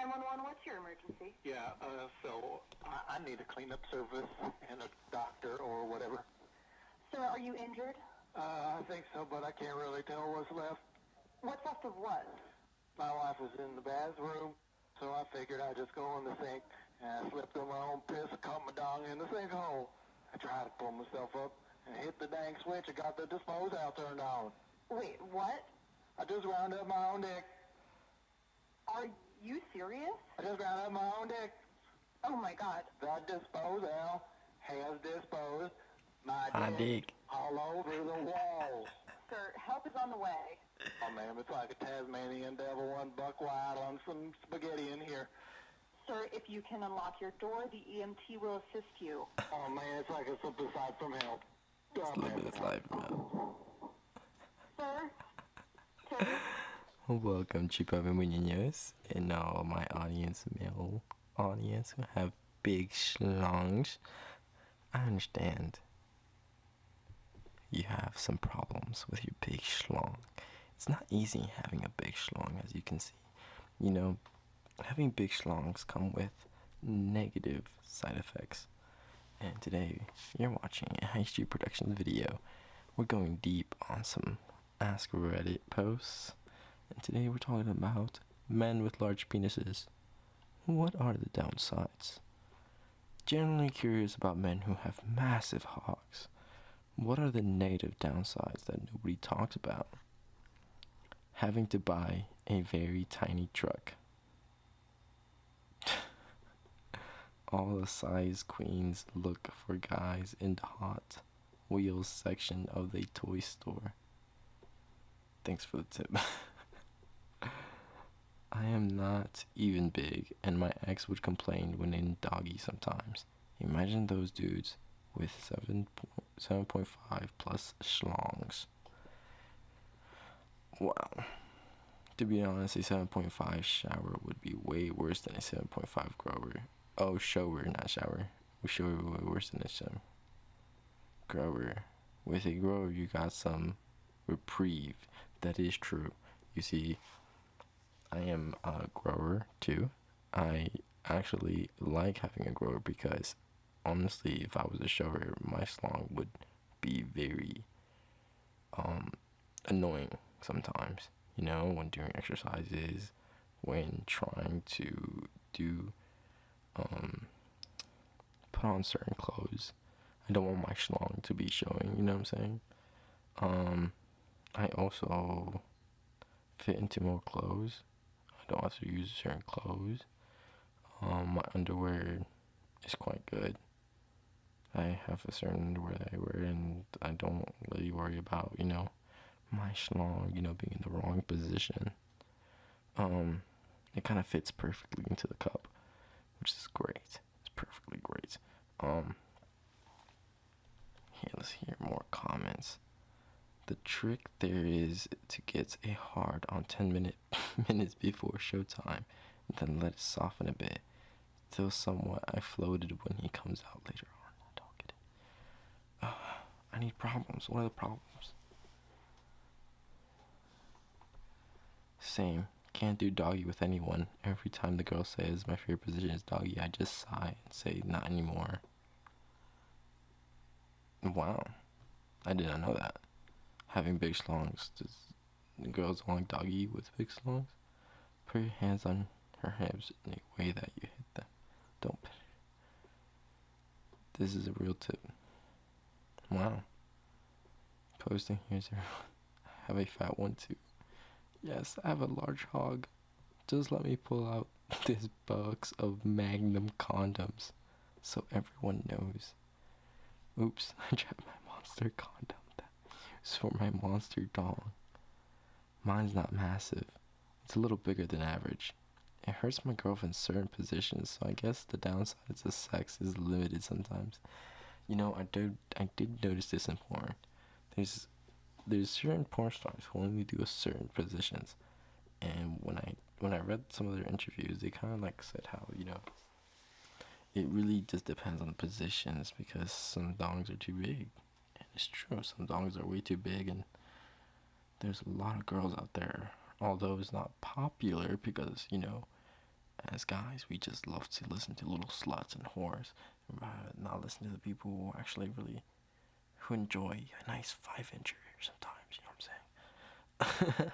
911, what's your emergency? Yeah, so I need a cleanup service and a doctor or whatever. Sir, are you injured? I think so, but I can't really tell what's left. What's left of what? My wife was in the bathroom, so I figured I'd just go in the sink, and I slipped on my own piss, caught my dong in the sinkhole. I tried to pull myself up and hit the dang switch and got the dispose out turned on. Wait, what? I just ground up my own dick. Are you serious? I just ground up my own dick. Oh my God. The disposal has disposed my dick dick all over the walls. Sir, help is on the way. Oh, ma'am, it's like a Tasmanian devil, one buck wild on some spaghetti in here. Sir, if you can unlock your door, the EMT will assist you. Oh, man, it's like a slip aside from hell. Slip aside from hell. Sir? Sir? Welcome to Papa Munoz and all my audience, male audience who have big schlongs. I understand you have some problems with your big schlong. It's not easy having a big schlong, as you can see. You know, having big schlongs come with negative side effects. And today, you're watching a High Street Productions video. We're going deep on some Ask Reddit posts. And today we're talking about men with large penises. What are the downsides? Generally curious about men who have massive hogs. What are the negative downsides that nobody talks about? Having to buy a very tiny truck. All the size queens look for guys in the Hot Wheels section of the toy store. Thanks for the tip. I am not even big, and my ex would complain when in doggy sometimes. Imagine those dudes with 7.5 plus schlongs. Wow. To be honest, a 7.5 shower would be way worse than a 7.5 grower. Oh, shower, not shower. A shower would be way worse than a shower. Grower. With a grower, you got some reprieve. That is true. You see, I am a grower too. I actually like having a grower because honestly, if I was a shower, my schlong would be very annoying sometimes. You know, when doing exercises, when trying to do put on certain clothes. I don't want my schlong to be showing, you know what I'm saying? I also fit into more clothes. I don't have to use certain clothes. My underwear is quite good. I have a certain underwear that I wear, and I don't really worry about, you know, my schlong, you know, being in the wrong position. It kind of fits perfectly into the cup, which is great. It's perfectly great. Here, let's hear more comments. The trick there is to get a hard on 10 minutes before showtime, and then let it soften a bit. Till somewhat I floated when he comes out later on. I don't get it. I need problems. What are the problems? Same. Can't do doggy with anyone. Every time the girl says my favorite position is doggy, I just sigh and say not anymore. Wow. I did not know that. Having big schlongs. Does the girls want doggy with big schlongs? Put your hands on her hips in a way that you hit them. Don't. This is a real tip. Wow. Posting here's everyone. I have a fat one too. Yes, I have a large hog. Just let me pull out this box of Magnum condoms so everyone knows. Oops, I dropped my monster condom. It's for my monster dong. Mine's not massive. It's a little bigger than average. It hurts my girlfriend in certain positions, so I guess the downside to sex is limited sometimes. You know, I did notice this in porn. There's certain porn stars who only do a certain positions, and when I read some of their interviews, they kind of like said how, you know, it really just depends on the positions because some dongs are too big. And it's true, some dongs are way too big, and there's a lot of girls out there, although it's not popular because, you know, as guys, we just love to listen to little sluts and whores, not listen to the people who actually really who enjoy a nice 5-incher sometimes. You know what I'm saying?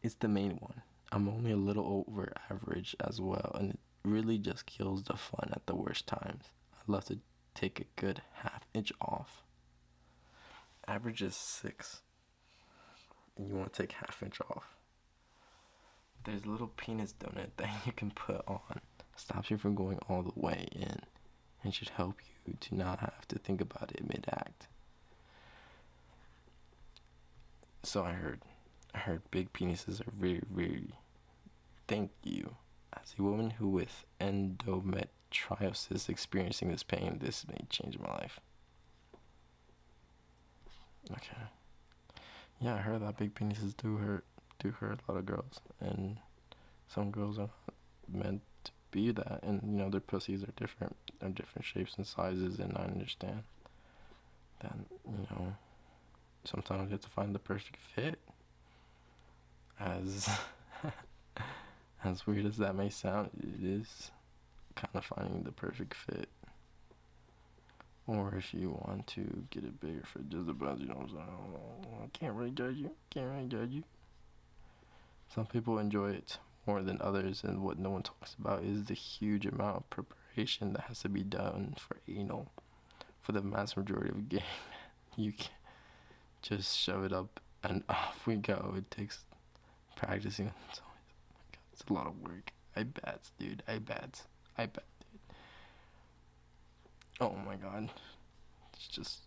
It's the main one. I'm only a little over average as well, and it really just kills the fun at the worst times. I love to take a good half inch off. Average is 6, and you want to take half inch off. There's a little penis donut that you can put on. Stops you from going all the way in, and should help you to not have to think about it mid-act. So I heard big penises are very, very. Thank you. As a woman who with endometriosis experiencing this pain, this may change my life. Okay. Yeah, I heard that big penises do hurt a lot of girls, and some girls are not meant to be that, and you know their pussies are different. They're different shapes and sizes, and I understand that, you know, sometimes you have to find the perfect fit. As as weird as that may sound, it is kind of finding the perfect fit. Or if you want to get it bigger for just about, you know what I'm saying? I can't really judge you. Some people enjoy it more than others, and what no one talks about is the huge amount of preparation that has to be done for anal. For the vast majority of game, you can just shove it up and off we go. It takes practicing. It's a lot of work. I bet, dude. Oh my god. It's just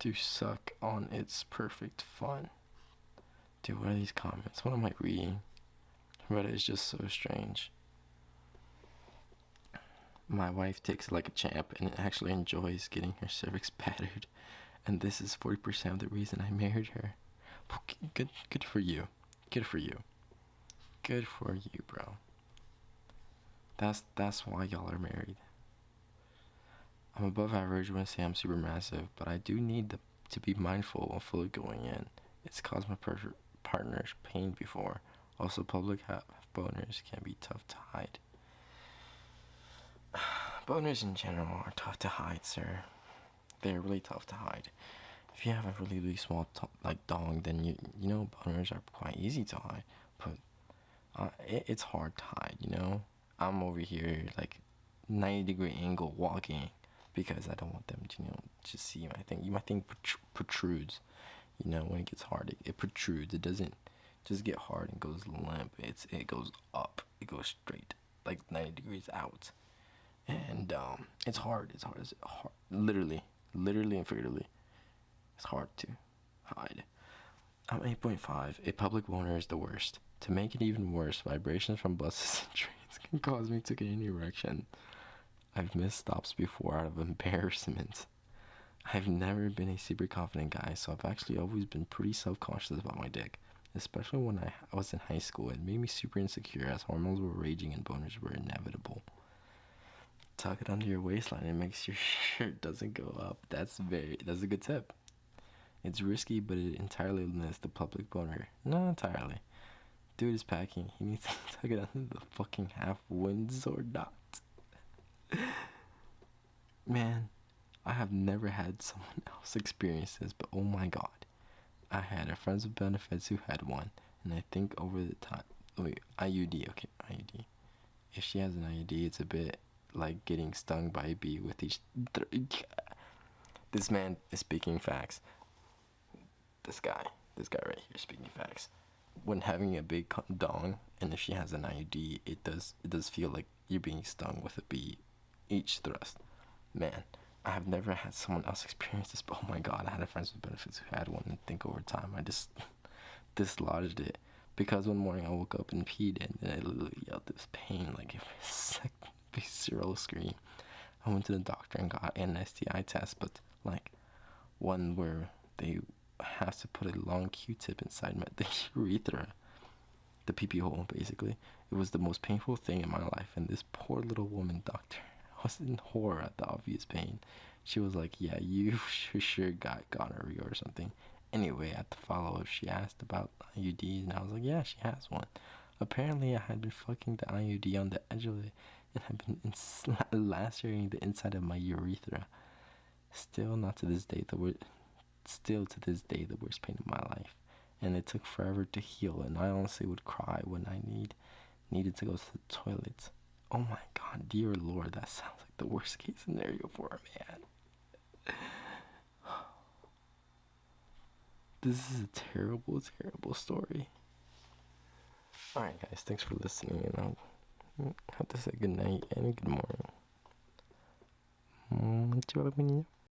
to suck on its perfect fun. Dude, what are these comments? What am I reading? Reddit is just so strange. My wife takes it like a champ and actually enjoys getting her cervix battered. And this is 40% of the reason I married her. Good for you. Good for you, bro. That's why y'all are married. I'm above average when I say I'm super massive, but I do need to be mindful of fully going in. It's caused my partner's pain before. Also, public boners can be tough to hide. Boners in general are tough to hide, sir. They're really tough to hide. If you have a really, really small dong, then you know boners are quite easy to hide. But it's hard to hide, you know. I'm over here like 90-degree angle walking because I don't want them to, you know, to see my thing. My thing protrudes, you know. When it gets hard, it protrudes. It doesn't just get hard and goes limp. It goes up. It goes straight, like 90 degrees out. And it's hard. It's hard. Literally and figuratively. It's hard to hide. I'm 8.5. A public boner is the worst. To make it even worse, vibrations from buses and trains can cause me to get an erection. I've missed stops before out of embarrassment. I've never been a super confident guy, so I've actually always been pretty self-conscious about my dick. Especially when I was in high school, it made me super insecure as hormones were raging and boners were inevitable. Tuck it under your waistline and make sure your shirt doesn't go up. That's a good tip. It's risky, but it entirely limits the public boner. Not entirely. Dude is packing. He needs to tuck it under the fucking half winds or not. Man, I have never had someone else experience this, but oh my god. I had a friends with benefits who had one, and I think over the time... Wait, IUD, okay, IUD. If she has an IUD, it's a bit like getting stung by a bee with each... This man is speaking facts. This guy right here speaking facts. When having a big dong, and if she has an IUD, it does feel like you're being stung with a bee each thrust. Man, I have never had someone else experience this, but oh my god, I had a friends with benefits who had one, and think over time I just dislodged it. Because one morning I woke up and peed, and then I literally yelled this pain like it was like a visceral scream. I went to the doctor and got an STI test, but like one where they have to put a long Q-tip inside the urethra, the pee-pee hole, basically. It was the most painful thing in my life, and this poor little woman doctor was in horror at the obvious pain. She was like, yeah, you sure got gonorrhea or something. Anyway, at the follow-up, she asked about IUDs, and I was like, yeah, she has one. Apparently, I had been fucking the IUD on the edge of it and had been lacerating the inside of my urethra. Still, not to this day, still to this day, the worst pain of my life. And it took forever to heal, and I honestly would cry when I needed to go to the toilet. Oh my god, dear Lord, that sounds like the worst case scenario for a man. This is a terrible, terrible story. Alright guys, thanks for listening, and I'll have to say good night and good morning.